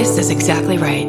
This is exactly right.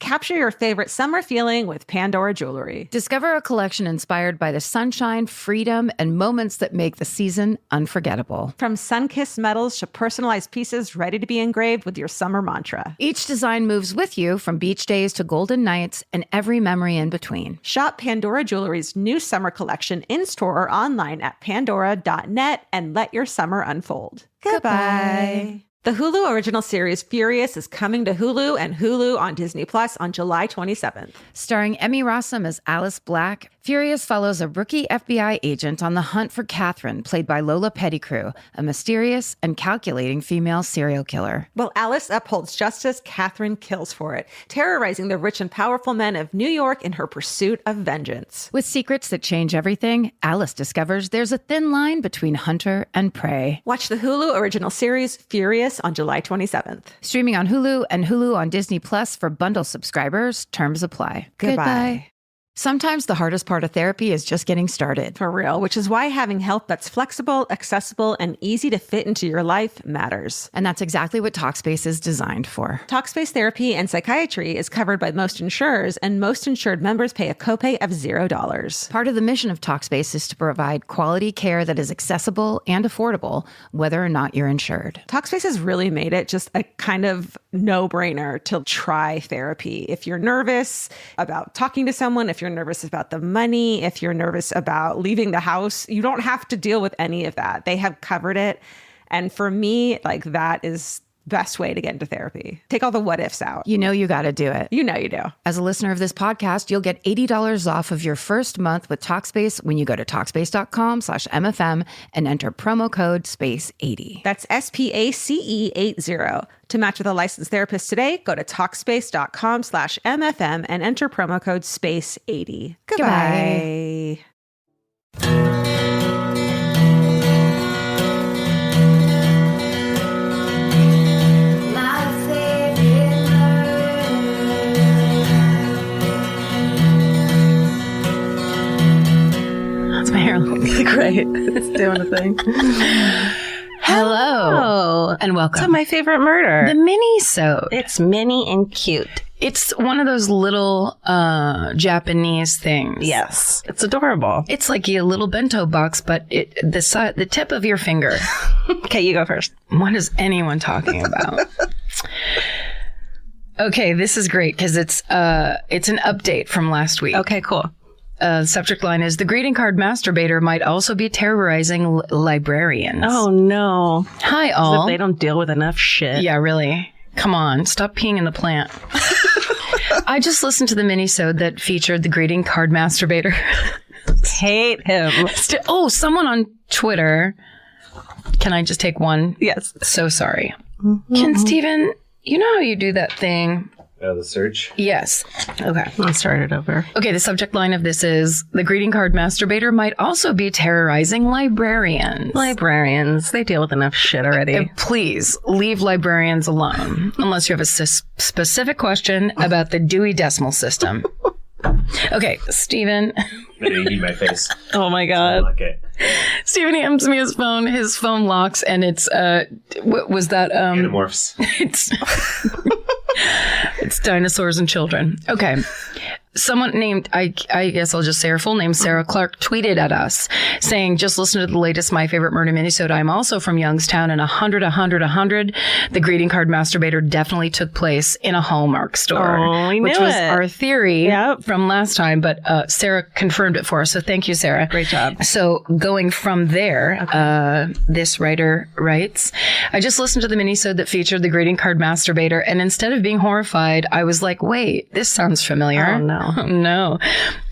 Capture your favorite summer feeling with Pandora Jewelry. Discover a collection inspired by the sunshine, freedom, and moments that make the season unforgettable. From sun-kissed metals to personalized pieces ready to be engraved with your summer mantra. Each design moves with you from beach days to golden nights and every memory in between. Shop Pandora Jewelry's new summer collection in-store or online at pandora.net and let your summer unfold. Goodbye. The Hulu original series Furious is coming to Hulu and Hulu on Disney Plus on July 27th. Starring Emmy Rossum as Alice Black, Furious follows a rookie FBI agent on the hunt for Catherine, played by Lola Pettigrew, a mysterious and calculating female serial killer. While Alice upholds justice, Catherine kills for it, terrorizing the rich and powerful men of New York in her pursuit of vengeance. With secrets that change everything, Alice discovers there's a thin line between hunter and prey. Watch the Hulu original series Furious on July 27th. Streaming on Hulu and Hulu on Disney Plus for bundle subscribers. Terms apply. Goodbye. Sometimes the hardest part of therapy is just getting started. For real, which is why having help that's flexible, accessible, and easy to fit into your life matters. And that's exactly what Talkspace is designed for. Talkspace therapy and psychiatry is covered by most insurers, and most insured members pay a copay of $0. Part of the mission of Talkspace is to provide quality care that is accessible and affordable, whether or not you're insured. Talkspace has really made it just a kind of no-brainer to try therapy. If you're nervous about talking to someone, if you're nervous about the money, if you're nervous about leaving the house, you don't have to deal with any of that. They have covered it. And for me, like, that is the best way to get into therapy. Take all the what ifs out. You know you got to do it. You know you do. As a listener of this podcast, you'll get $80 off of your first month with Talkspace when you go to Talkspace.com/MFM and enter promo code SPACE80. That's SPACE80. To match with a licensed therapist today, go to Talkspace.com/MFM and enter promo code SPACE80. Goodbye. My hair looks great. It's doing a thing. Hello. And welcome to my favorite murder. The Minisode. It's mini and cute. It's one of those little Japanese things. Yes. It's adorable. It's like a little bento box, but the tip of your finger. Okay, you go first. What is anyone talking about? Okay, this is great because it's an update from last week. Okay, cool. Subject line is, the greeting card masturbator might also be terrorizing librarians. Oh, no. Hi, all. They don't deal with enough shit. Yeah, really. Come on. Stop peeing in the plant. I just listened to the minisode that featured the greeting card masturbator. Hate him. Someone on Twitter. Can I just take one? Yes. So sorry. Mm-hmm. Can Steven, you know how you do that thing? The search? Yes. Okay. Let's start it over. Okay, the subject line of this is, the greeting card masturbator might also be terrorizing librarians. Librarians, they deal with enough shit already. Please, leave librarians alone, unless you have a specific question about the Dewey Decimal System. Okay, Steven. You need my face. Oh my God. Okay. Steven hands me his phone. His phone locks, and it's, what was that? Animorphs. It's dinosaurs and children. Okay. Someone named, I guess I'll just say her full name, Sarah Clark, tweeted at us saying, just listen to the latest My Favorite Murder Minisode. I'm also from Youngstown, and 100. The greeting card masturbator definitely took place in a Hallmark store. Oh, we knew which was it. our theory from last time, but Sarah confirmed it for us. So thank you, Sarah. Great job. So going from there, this writer writes, I just listened to the minisode that featured the greeting card masturbator, and instead of being horrified, I was like, wait, this sounds familiar. Oh, no. No.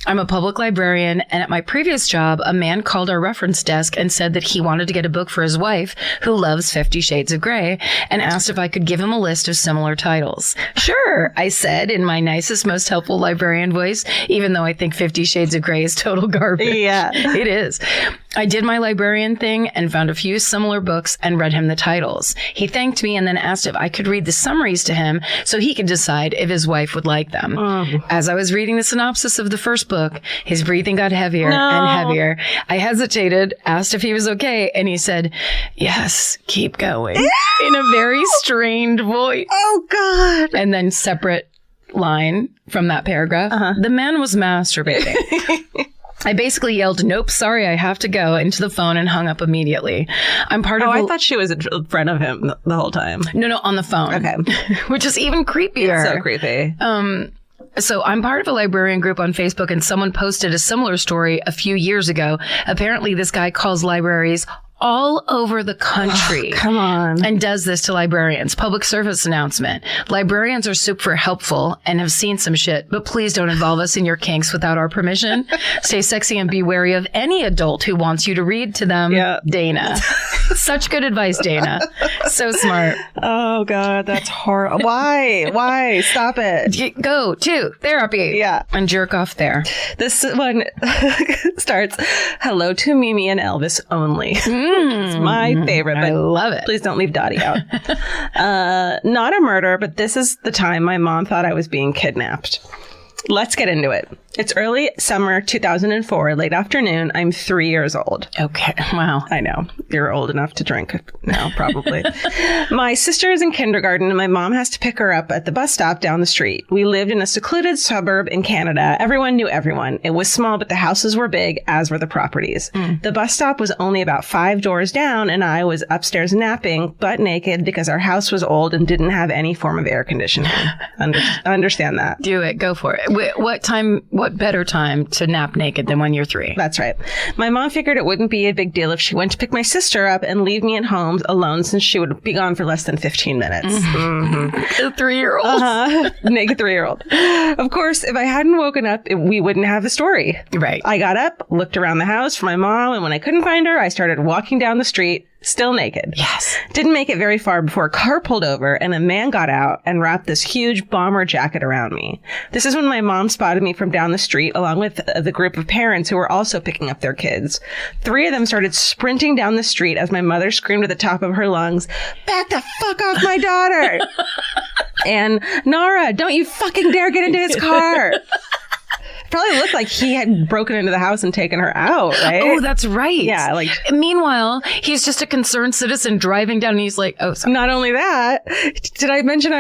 I'm a public librarian, and at my previous job, a man called our reference desk and said that he wanted to get a book for his wife, who loves 50 Shades of Grey, and asked if I could give him a list of similar titles. Sure, I said in my nicest, most helpful librarian voice, even though I think 50 Shades of Grey is total garbage. Yeah. It is. I did my librarian thing and found a few similar books and read him the titles. He thanked me and then asked if I could read the summaries to him so he could decide if his wife would like them. As I was reading the synopsis of the first book. His breathing got heavier and heavier. I hesitated, asked if he was okay, and he said, "Yes, keep going," in a very strained voice. Oh, God. And then separate line from that paragraph. The man was masturbating. I basically yelled, "Nope, sorry, I have to go," into the phone and hung up immediately. I'm part of I thought she was in front of him the whole time. No, on the phone. Okay. Which is even creepier. So creepy. So I'm part of a librarian group on Facebook, and someone posted a similar story a few years ago. Apparently, this guy calls libraries all over the country. Come on. And does this to librarians. Public service announcement. Librarians are super helpful and have seen some shit, but please don't involve us in your kinks without our permission. Stay sexy and be wary of any adult who wants you to read to them. Yeah. Dana. Such good advice, Dana. So smart. Oh, God, that's horrible. Why? Stop it. Go to therapy. Yeah. And jerk off there. This one starts, "Hello to Mimi and Elvis only." It's my favorite. But I love it. Please don't leave Dottie out. Not a murder, but this is the time my mom thought I was being kidnapped. Let's get into it. It's early summer 2004, late afternoon. I'm 3 years old. Okay. Wow. I know. You're old enough to drink now, probably. My sister is in kindergarten, and my mom has to pick her up at the bus stop down the street. We lived in a secluded suburb in Canada. Everyone knew everyone. It was small, but the houses were big, as were the properties. The bus stop was only about 5 doors down, and I was upstairs napping, butt naked, because our house was old and didn't have any form of air conditioning. Understand that. Do it. Go for it. What better time to nap naked than when you're 3? That's right. My mom figured it wouldn't be a big deal if she went to pick my sister up and leave me at home alone, since she would be gone for less than 15 minutes. A 3-year-old. Naked 3-year-old. Of course, if I hadn't woken up, we wouldn't have a story. Right. I got up, looked around the house for my mom, and when I couldn't find her, I started walking down the street, still naked. Yes. Didn't make it very far before a car pulled over and a man got out and wrapped this huge bomber jacket around me. This is when my mom spotted me from down the street, along with the group of parents who were also picking up their kids. 3 of them started sprinting down the street as my mother screamed at the top of her lungs, "Back the fuck off my daughter!" And, "Nara, don't you fucking dare get into his car!" Probably looked like he had broken into the house and taken her out, right? Oh, that's right. Yeah, like... Meanwhile, he's just a concerned citizen driving down, and he's like, "Oh, sorry." Not only that, did I mention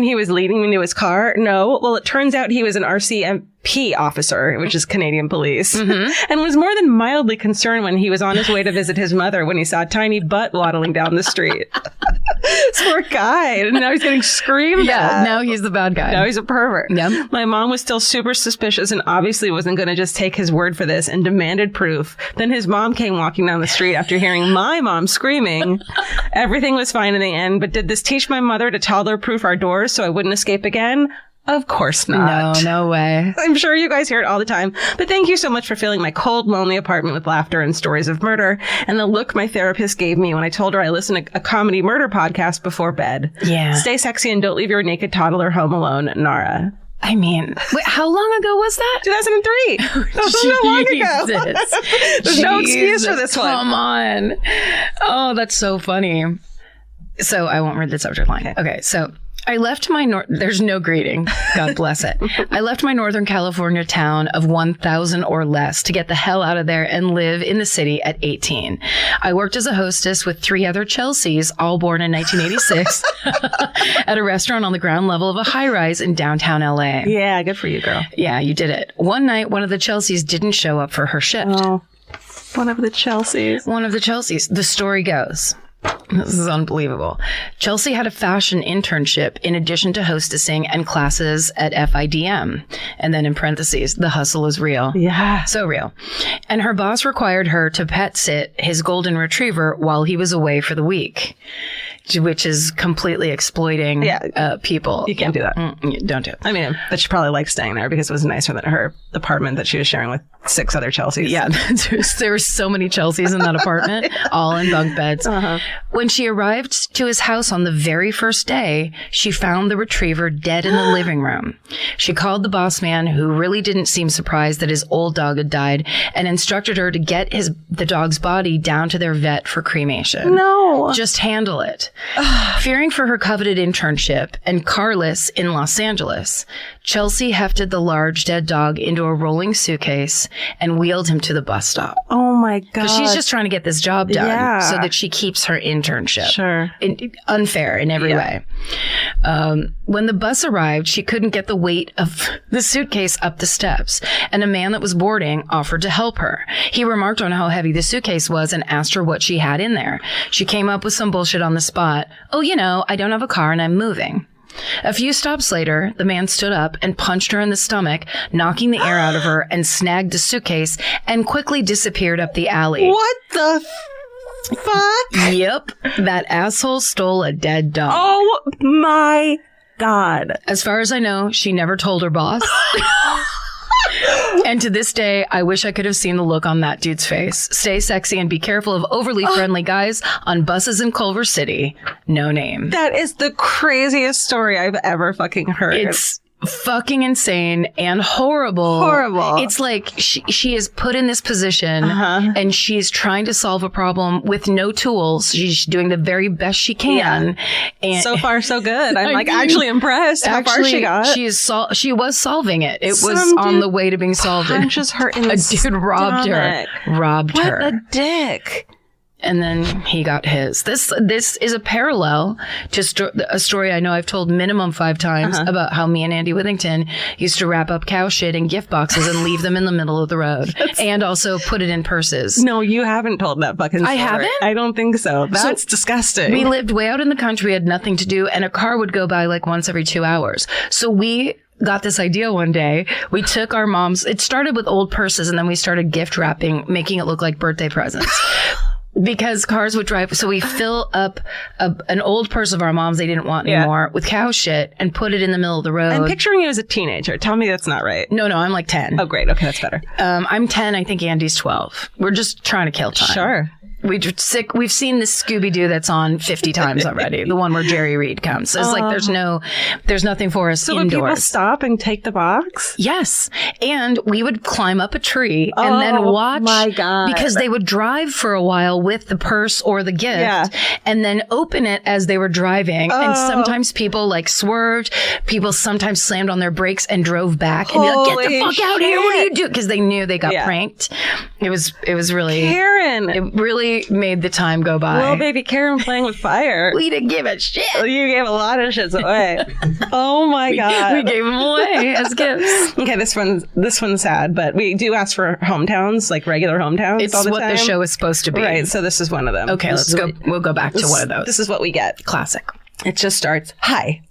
he was leading me to his car? No. Well, it turns out he was an RCMP officer, which is Canadian police, and was more than mildly concerned when he was on his way to visit his mother when he saw a tiny butt waddling down the street. This poor guy. And now he's getting screamed at. Now he's the bad guy. Now he's a pervert. Yep. My mom was still super suspicious and obviously wasn't going to just take his word for this and demanded proof. Then his mom came walking down the street after hearing my mom screaming. Everything was fine in the end, but did this teach my mother to toddler-proof our doors so I wouldn't escape again? Of course not. No way. I'm sure you guys hear it all the time. But thank you so much for filling my cold, lonely apartment with laughter and stories of murder. And the look my therapist gave me when I told her I listened to a comedy murder podcast before bed. Yeah. Stay sexy and don't leave your naked toddler home alone, Nara. I mean, wait, how long ago was that? 2003. That was so long ago. There's no excuse for this one. Come on. Oh, that's so funny. So I won't read the subject line. Okay, so I left my there's no greeting. God bless it. I left my Northern California town of 1,000 or less to get the hell out of there and live in the city at 18. I worked as a hostess with 3 other Chelseas, all born in 1986, at a restaurant on the ground level of a high-rise in downtown LA. Yeah, good for you, girl. Yeah, you did it. One night, one of the Chelseas didn't show up for her shift. Oh, one of the Chelseas. One of the Chelseas. The story goes... This is unbelievable. Chelsea had a fashion internship in addition to hostessing and classes at FIDM. And then in parentheses, the hustle is real. Yeah. So real. And her boss required her to pet sit his golden retriever while he was away for the week, which is completely exploiting people. You can't do that. Don't do it. I mean, but she probably liked staying there because it was nicer than her apartment that she was sharing with 6 other Chelseas. Yeah, there were so many Chelseas in that apartment, all in bunk beds. When she arrived to his house on the very first day, she found the retriever dead in the living room. She called the boss man, who really didn't seem surprised that his old dog had died, and instructed her to get the dog's body down to their vet for cremation. No. Just handle it. Fearing for her coveted internship and carless in Los Angeles, Chelsea hefted the large dead dog into a rolling suitcase and wheeled him to the bus stop. Oh my God. Because she's just trying to get this job done so that she keeps her internship. Sure. Unfair in every way. When the bus arrived, she couldn't get the weight of the suitcase up the steps, and a man that was boarding offered to help her. He remarked on how heavy the suitcase was and asked her what she had in there. She came up with some bullshit on the spot. Oh, I don't have a car and I'm moving. A few stops later, the man stood up and punched her in the stomach, knocking the air out of her, and snagged the suitcase and quickly disappeared up the alley. What the fuck? Yep. That asshole stole a dead dog. Oh my God. As far as I know, she never told her boss. And to this day, I wish I could have seen the look on that dude's face. Stay sexy and be careful of overly friendly guys on buses in Culver City. No name. That is the craziest story I've ever fucking heard. It's fucking insane and horrible. Horrible. It's like she is put in this position and she's trying to solve a problem with no tools. She's doing the very best she can. And so far, so good. I'm actually impressed how far she got. She was solving it. It was on the way to being solved. Punches her in the A dude robbed her. Robbed her. What a dick. And then he got his. This is a parallel to a story I know I've told minimum 5 times about how me and Andy Withington used to wrap up cow shit in gift boxes and leave them in the middle of the road, and also put it in purses. No, you haven't told that fucking story. I haven't? I don't think so. That's disgusting. We lived way out in the country, had nothing to do, and a car would go by like once every 2 hours. So we got this idea one day. We took our mom's. It started with old purses, and then we started gift wrapping, making it look like birthday presents. Because cars would drive, so we fill up an old purse of our mom's they didn't want anymore with cow shit and put it in the middle of the road. I'm picturing you as a teenager. Tell me that's not right. No, I'm like 10. Oh, great. Okay, that's better. I'm 10. I think Andy's 12. We're just trying to kill time. Sure. We've seen this Scooby-Doo that's on 50 times already. The one where Jerry Reed comes. So it's like there's nothing for us indoors. So would people stop and take the box? Yes. And we would climb up a tree and then watch. My God. Because they would drive for a while with the purse or the gift and then open it as they were driving. And sometimes people like swerved. People sometimes slammed on their brakes and drove back and be like, get the fuck out here. What are you doing? Because they knew they got pranked. It was really... Karen. It really made the time go by. Well, baby Karen playing with fire. We didn't give a shit. You gave a lot of shits away. Oh my God. We gave them away as gifts. Okay, this one's sad, but we do ask for hometowns, like regular hometowns. It's all the what time. the show is supposed to be. Right, so this is one of them. Okay, let's go. We'll go back to one of those. This is what we get. Classic. It just starts, hi.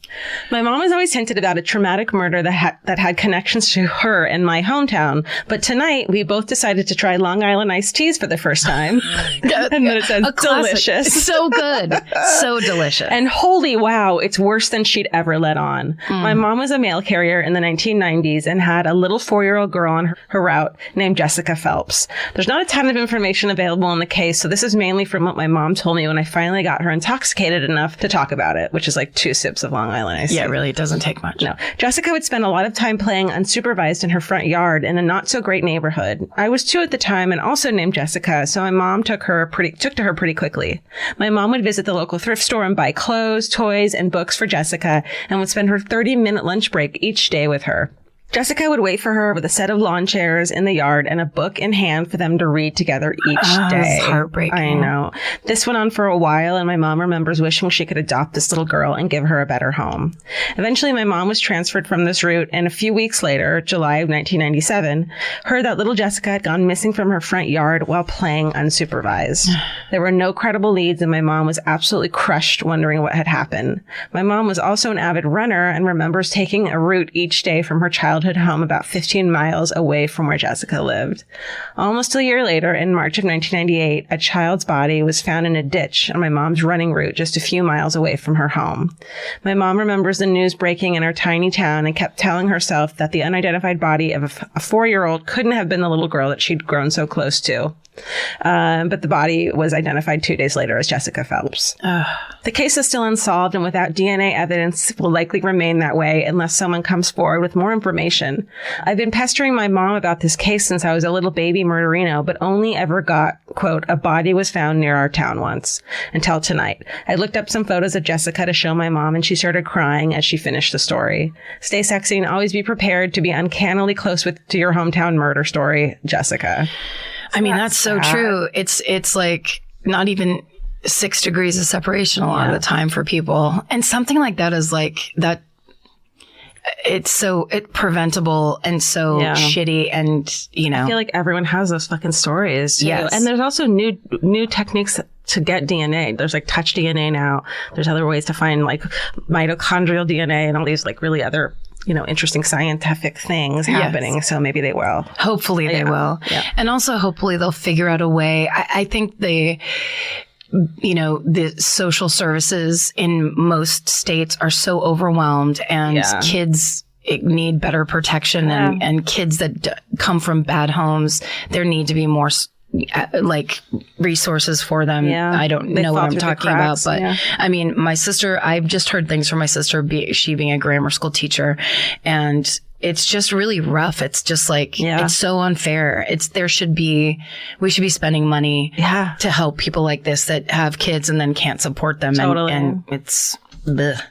My mom has always hinted about a traumatic murder that had connections to her in my hometown. But tonight, we both decided to try Long Island iced teas for the first time. And then it says, delicious. So good. So delicious. And holy wow, it's worse than she'd ever let on. My mom was a mail carrier in the 1990s and had a little 4-year-old girl on her route named Jessica Phelps. There's not a ton of information available in the case, so this is mainly from what my mom told me when I finally got her intoxicated enough to talk about it, which is like 2 sips of Long Island. Yeah, really, it doesn't take much. No. Jessica would spend a lot of time playing unsupervised in her front yard in a not so great neighborhood. I was 2 at the time and also named Jessica, so my mom took to her pretty quickly. My mom would visit the local thrift store and buy clothes, toys, and books for Jessica and would spend her 30-minute lunch break each day with her. Jessica would wait for her with a set of lawn chairs in the yard and a book in hand for them to read together each day. That's heartbreaking. I know. This went on for a while, and my mom remembers wishing she could adopt this little girl and give her a better home. Eventually, my mom was transferred from this route, and a few weeks later, July of 1997, heard that little Jessica had gone missing from her front yard while playing unsupervised. There were no credible leads, and my mom was absolutely crushed, wondering what had happened. My mom was also an avid runner and remembers taking a route each day from her childhood childhood home about 15 miles away from where Jessica lived. Almost a year later, in March of 1998, a child's body was found in a ditch on my mom's running route just a few miles away from her home. My mom remembers the news breaking in her tiny town and kept telling herself that the unidentified body of a 4-year-old couldn't have been the little girl that she'd grown so close to. But the body was identified 2 days later as Jessica Phelps. The case is still unsolved, and without DNA evidence, will likely remain that way unless someone comes forward with more information. I've been pestering my mom about this case since I was a little baby murderino, but only ever got, quote, a body was found near our town once, until tonight. I looked up some photos of Jessica to show my mom, and she started crying as she finished the story. Stay sexy and always be prepared to be uncannily close to your hometown murder story, Jessica. I mean, that's so true. It's like not even 6 degrees of separation a lot of the time for people. And something like that is like that. It's preventable and so shitty. And, I feel like everyone has those fucking stories too. Yes. And there's also new techniques to get DNA. There's like touch DNA now. There's other ways to find like mitochondrial DNA and all these like really other interesting scientific things happening. So maybe they will. Hopefully they will. Yeah. And also hopefully they'll figure out a way. I think the social services in most states are so overwhelmed, and kids need better protection, and kids that come from bad homes, there need to be more like resources for them. I don't know what I'm talking about, but I mean, my sister, I've just heard things from my sister, she being a grammar school teacher, and it's just really rough. It's just like, it's so unfair. We should be spending money to help people like this that have kids and then can't support them. Totally. And it's bleh.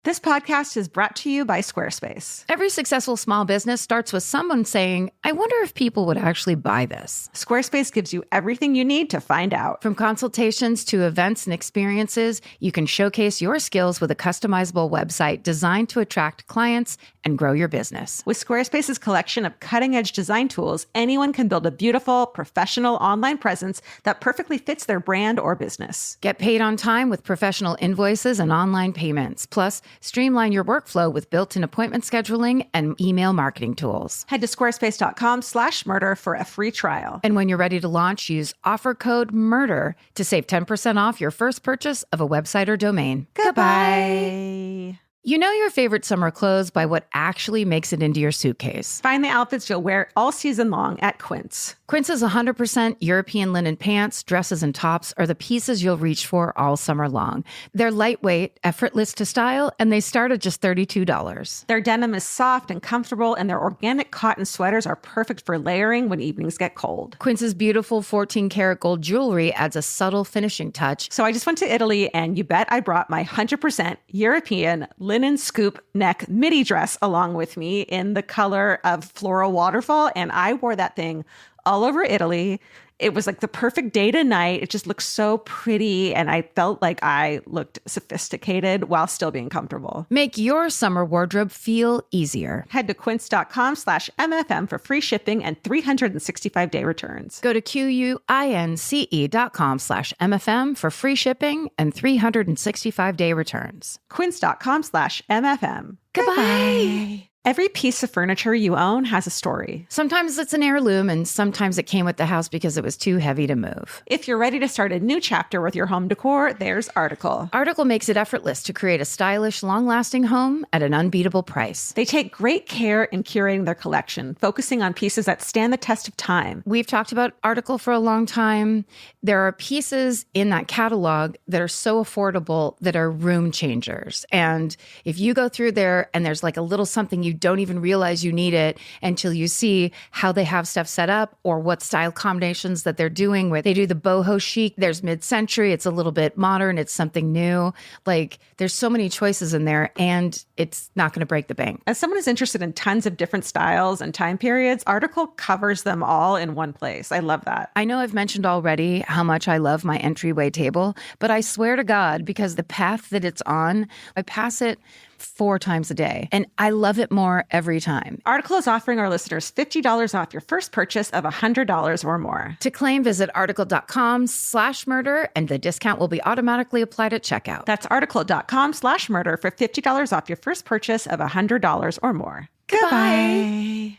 This podcast is brought to you by Squarespace. Every successful small business starts with someone saying, I wonder if people would actually buy this. Squarespace gives you everything you need to find out. From consultations to events and experiences, you can showcase your skills with a customizable website designed to attract clients and grow your business. With Squarespace's collection of cutting-edge design tools, anyone can build a beautiful, professional online presence that perfectly fits their brand or business. Get paid on time with professional invoices and online payments. Plus, streamline your workflow with built-in appointment scheduling and email marketing tools. Head to squarespace.com/murder for a free trial. And when you're ready to launch, use offer code MURDER to save 10% off your first purchase of a website or domain. Goodbye. You know your favorite summer clothes by what actually makes it into your suitcase. Find the outfits you'll wear all season long at Quince. Quince's 100% European linen pants, dresses, and tops are the pieces you'll reach for all summer long. They're lightweight, effortless to style, and they start at just $32. Their denim is soft and comfortable, and their organic cotton sweaters are perfect for layering when evenings get cold. Quince's beautiful 14-karat gold jewelry adds a subtle finishing touch. So I just went to Italy, and you bet I brought my 100% European linen scoop neck midi dress along with me in the color of floral waterfall, and I wore that thing all over Italy. It was like the perfect day to night. It just looked so pretty, and I felt like I looked sophisticated while still being comfortable. Make your summer wardrobe feel easier. Head to quince.com/MFM for free shipping and 365-day returns. Go to QUINCE.com/MFM for free shipping and 365-day returns. Quince.com/MFM. Goodbye. Every piece of furniture you own has a story. Sometimes it's an heirloom, and sometimes it came with the house because it was too heavy to move. If you're ready to start a new chapter with your home decor, there's Article. Article makes it effortless to create a stylish, long-lasting home at an unbeatable price. They take great care in curating their collection, focusing on pieces that stand the test of time. We've talked about Article for a long time. There are pieces in that catalog that are so affordable that are room changers. And if you go through there and there's like a little something you don't even realize you need it until you see how they have stuff set up or what style combinations that they're doing, where they do the boho chic, there's mid-century, it's a little bit modern, it's something new. Like there's so many choices in there, and it's not going to break the bank. As someone who's interested in tons of different styles and time periods, Article covers them all in one place. I love that. I know I've mentioned already how much I love my entryway table, but I swear to God, because the path that it's on, I pass it 4 times a day, and I love it more every time. Article is offering our listeners $50 off your first purchase of $100 or more. To claim, visit article.com/murder, and the discount will be automatically applied at checkout. That's article.com/murder for $50 off your first purchase of $100 or more. Goodbye.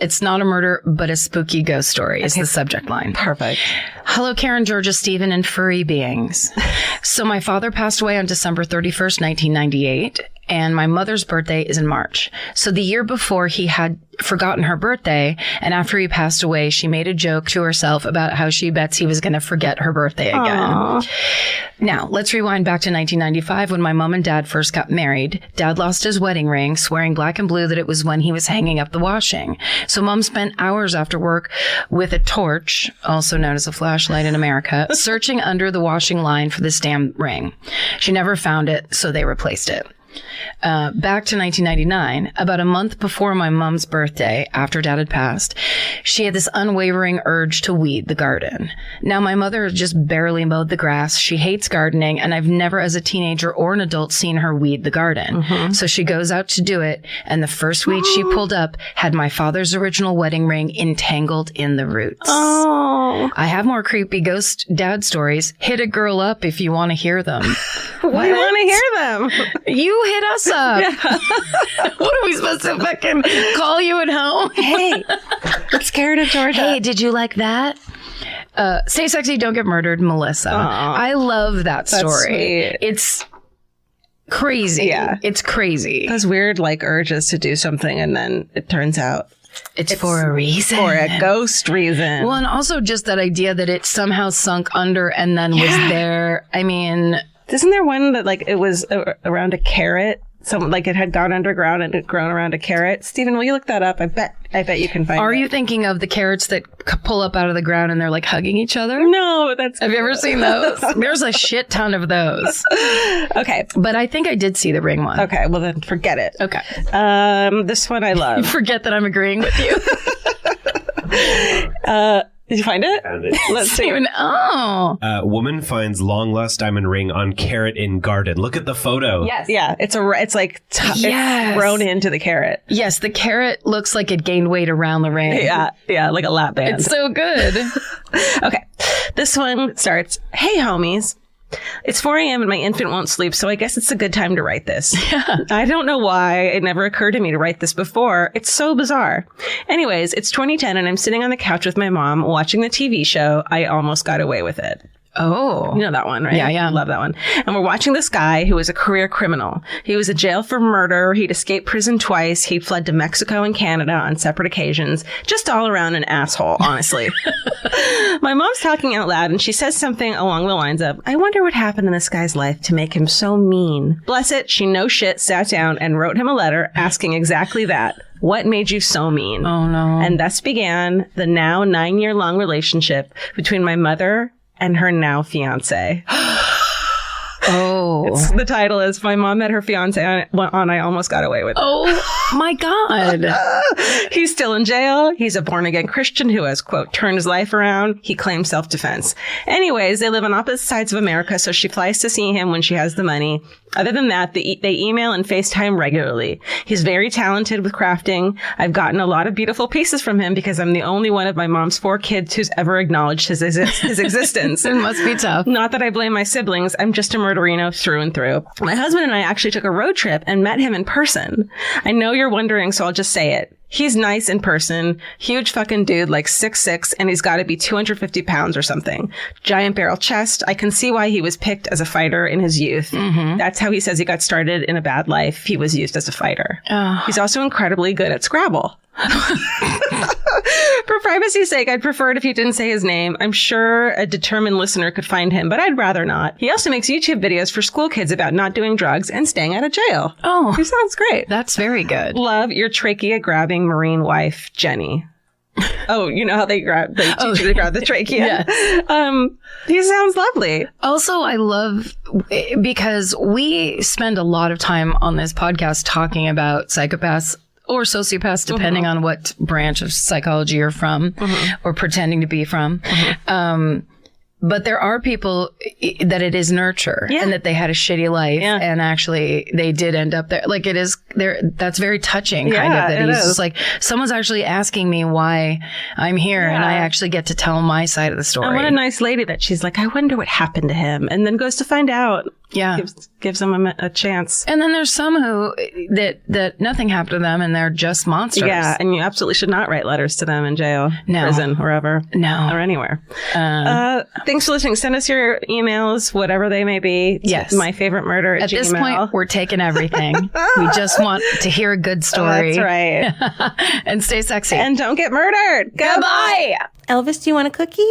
It's not a murder, but a spooky ghost story is the subject line. Perfect. Hello, Karen, Georgia, Stephen, and furry beings. So my father passed away on December 31st, 1998, and my mother's birthday is in March. So the year before, he had forgotten her birthday, and after he passed away, she made a joke to herself about how she bets he was going to forget her birthday again. Aww. Now, let's rewind back to 1995 when my mom and dad first got married. Dad lost his wedding ring, swearing black and blue that it was when he was hanging up the washing. So mom spent hours after work with a torch, also known as a flashlight in America, searching under the washing line for this damn ring. She never found it, so they replaced it. Back to 1999, about a month before my mom's birthday, after dad had passed, she had this unwavering urge to weed the garden. Now, my mother has just barely mowed the grass. She hates gardening, and I've never as a teenager or an adult seen her weed the garden. So she goes out to do it, and the first weed she pulled up had my father's original wedding ring entangled in the roots. Oh. I have more creepy ghost dad stories. Hit a girl up if you want to hear them. We want to hear them. You hit us up. What are we supposed to fucking call you at home? Hey, it's Karen of Georgia. Hey, did you like that? Stay sexy, don't get murdered, Melissa. I love that story. Sweet. It's crazy. Yeah. It's crazy. Those weird like urges to do something, and then it turns out It's for a reason. for a ghost reason. Well, and also just that idea that it somehow sunk under and then was there. I mean, Isn't there one that like it was around a carrot? Some like it had gone underground and it had grown around a carrot. Stephen, will you look that up? I bet you can find it. are you thinking of the carrots that pull up out of the ground and they're like hugging each other? No, that's. Have you ever seen those? There's a shit ton of those. Okay. But I think I did see the ring one. Okay. Well, then forget it. Okay. This one I love. Forget that I'm agreeing with you. Did you find it? Found it. Let's see. Steven, oh. Woman finds long lost diamond ring on carrot in garden. Look at the photo. Yes. Yeah, it's like Yes. it's thrown into the carrot. Yes, the carrot looks like it gained weight around the ring. Yeah, like a lap band. It's so good. Okay, this one starts, "Hey homies. It's 4 a.m. and my infant won't sleep, so I guess it's a good time to write this. I don't know why it never occurred to me to write this before. It's so bizarre. Anyways, it's 2010 and I'm sitting on the couch with my mom watching the TV show I Almost Got Away with It. Oh. You know that one, right? Yeah. Love that one. And we're watching this guy who was a career criminal. He was in jail for murder. He'd escaped prison twice. He'd fled to Mexico and Canada on separate occasions. Just all around an asshole, honestly. My mom's talking out loud and she says something along the lines of, I wonder what happened in this guy's life to make him so mean. Bless it, she no shit sat down and wrote him a letter asking exactly that. What made you so mean? Oh, no. And thus began the now 9-year-long relationship between my mother and her now fiancé. Oh. The title is My Mom Met Her Fiancé on I Almost Got Away with It. Oh, my God. He's still in jail. He's a born-again Christian who has, quote, turned his life around. He claims self-defense. Anyways, they live on opposite sides of America, so she flies to see him when she has the money. Other than that, they email and FaceTime regularly. He's very talented with crafting. I've gotten a lot of beautiful pieces from him because I'm the only one of my mom's 4 kids who's ever acknowledged his existence. It must be tough. Not that I blame my siblings. I'm just a murderino through and through. My husband and I actually took a road trip and met him in person. I know you're wondering, so I'll just say it. He's nice in person. Huge fucking dude, like 6'6", and he's got to be 250 pounds or something. Giant barrel chest. I can see why he was picked as a fighter in his youth. Mm-hmm. That's how he says he got started in a bad life. He was used as a fighter. Oh. He's also incredibly good at Scrabble. For privacy's sake, I'd prefer it if you didn't say his name. I'm sure a determined listener could find him, but I'd rather not. He also makes YouTube videos for school kids about not doing drugs and staying out of jail. Oh. He sounds great. That's very good. Love, your trachea-grabbing Marine wife, Jenny. Oh, you know how they teach you to grab the trachea? Yes. He sounds lovely. Also, I love, because we spend a lot of time on this podcast talking about psychopaths or sociopaths, depending on what branch of psychology you're from or pretending to be from. But there are people that it is nurture and that they had a shitty life and actually they did end up there. Like it is there. That's very touching kind of, that he's just like, someone's actually asking me why I'm here and I actually get to tell my side of the story. And what a nice lady that she's like, I wonder what happened to him. And then goes to find out. Yeah. Gives them a chance. And then there's some who that nothing happened to them and they're just monsters. Yeah, and you absolutely should not write letters to them in jail, prison, wherever, or anywhere. Thanks for listening. Send us your emails, whatever they may be. Yes. My favorite murder at Gmail. This point, we're taking everything. We just want to hear a good story. That's right. And stay sexy. And don't get murdered. Goodbye. Elvis, do you want a cookie?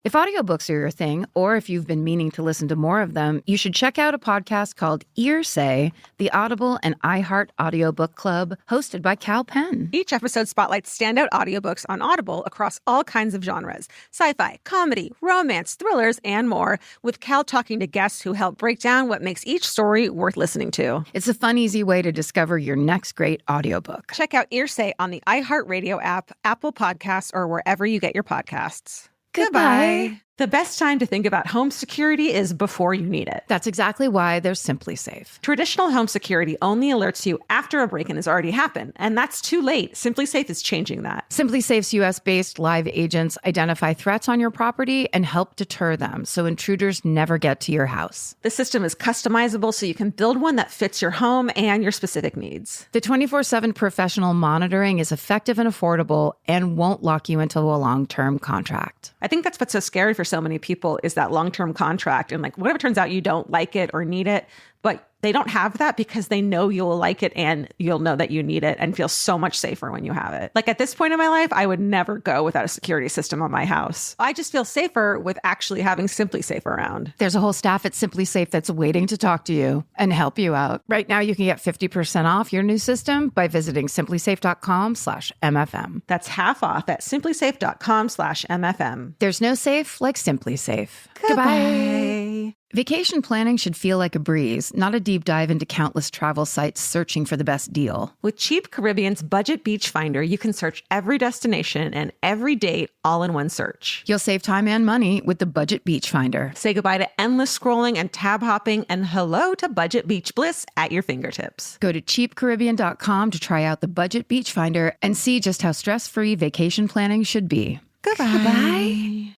If audiobooks are your thing, or if you've been meaning to listen to more of them, you should check out a podcast called Earsay, the Audible and iHeart Audiobook Club, hosted by Cal Penn. Each episode spotlights standout audiobooks on Audible across all kinds of genres: sci-fi, comedy, romance, thrillers, and more, with Cal talking to guests who help break down what makes each story worth listening to. It's a fun, easy way to discover your next great audiobook. Check out Earsay on the iHeartRadio app, Apple Podcasts, or wherever you get your podcasts. Goodbye. The best time to think about home security is before you need it. That's exactly why there's Simply Safe. Traditional home security only alerts you after a break-in has already happened, and that's too late. Simply Safe is changing that. Simply Safe's US-based live agents identify threats on your property and help deter them so intruders never get to your house. The system is customizable so you can build one that fits your home and your specific needs. The 24/7 professional monitoring is effective and affordable and won't lock you into a long-term contract. I think that's what's so scary for so many people is that long-term contract. And like, what if it turns out you don't like it or need it, but they don't have that because they know you'll like it and you'll know that you need it and feel so much safer when you have it. Like at this point in my life, I would never go without a security system on my house. I just feel safer with actually having Simply Safe around. There's a whole staff at Simply Safe that's waiting to talk to you and help you out. Right now, you can get 50% off your new system by visiting simplysafe.com/MFM. That's half off at simplysafe.com/MFM. There's no safe like Simply Safe. Goodbye. Vacation planning should feel like a breeze, not a deep dive into countless travel sites searching for the best deal. With Cheap Caribbean's Budget Beach Finder, you can search every destination and every date all in one search. You'll save time and money with the Budget Beach Finder. Say goodbye to endless scrolling and tab hopping, and hello to Budget Beach Bliss at your fingertips. Go to cheapcaribbean.com to try out the Budget Beach Finder and see just how stress-free vacation planning should be. Goodbye.